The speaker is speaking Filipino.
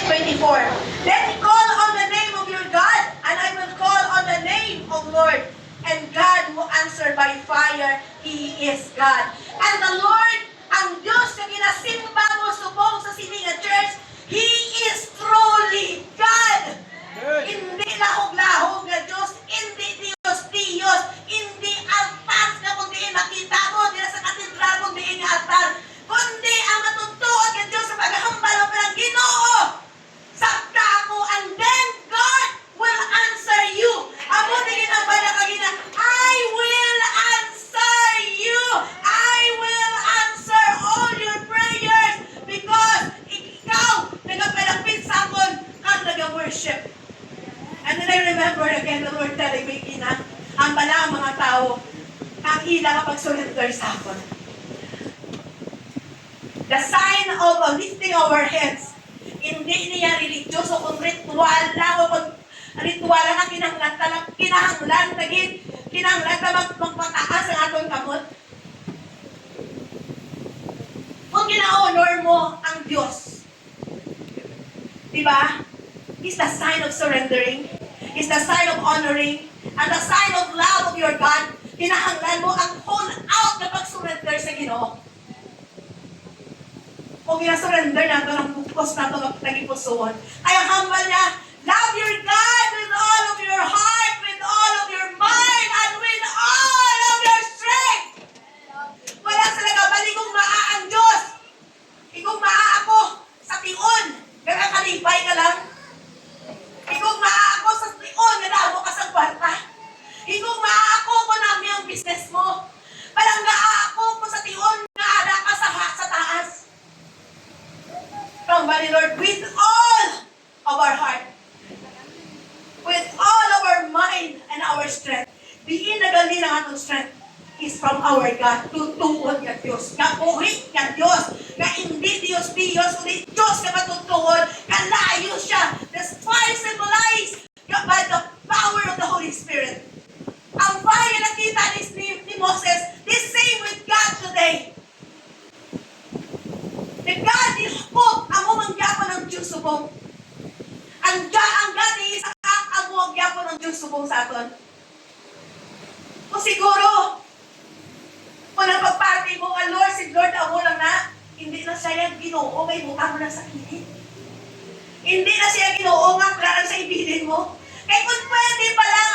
24. Then call on the name of your God, and I will call on the name of Lord. And God will answer by fire. He is God. And the Lord, ang Diyos na ginasimba mo subong sa Silingan Church, He is truly God. Hindi lahog-lahog na Diyos, hindi Diyos, hindi altar na kundi makita mo, hindi sa katedral kundi nga altar, kundi ang matutuot ng Diyos sa paghahambal ng Ginoo. Sabta ako, and then God will answer you. Amo tingin ang bala kagina, I will answer you. I will answer all your prayers because ikaw nagapalapit sa akon kang nag-worship. And then I remember again the Lord telling me, Ina, ang bala ang mga tao, ang ila kapag surrender sa akon. The sign of lifting our hands, hindi niya religious o kung ritual lang o kung ritual lang kinahanglan tagin, kinahanglan na magpataas ang atong kamot. Kung gina-honor mo ang Diyos, diba? It's the sign of surrendering. It's the sign of honoring. And the sign of love of your God. Kinahanglan mo ang whole out na pag-surrender sa Ginoo. Kung gina-surrender nato ng bukos nato ng tagipusoon. Kaya hambal niya, love your God with all of your heart, with all of your mind, and with all of your strength. Wala sa nagabalik kung maa ang Diyos. Kung maa ako sa tiyon, nakakalipay ka lang. Kung maa ako sa tiyon, nalabo ka sa kwarta. Kung maa ako kung nami ang business mo. Palang maa ako kung sa tiyon, naada ka sa taas. Somebody, Lord, with all of our heart, with all of our mind and our strength, diin na gali ng atong strength is from our God. Tutuod ka Diyos. Kapuhit ka Diyos. Na hindi Diyos, kundi Diyos ka matutuod. Kalayo siya. The fire symbolized by the power of the Holy Spirit. Ang fire na kita ni Moses, the same with God today. The God is hope. Amo mangyapon ng Diyos subong. Ang God ni Isaac, amo mangyapon ng Diyos subong sa aton. Kung siguro, kung nagpagparty mo nga, Lord, si Lord, amo lang na, hindi na siya yung Ginoo, may butang mo lang sa kilid. Hindi na siya Ginoo nga, wala lang sa ibilin mo. Kaya kung pwede pa lang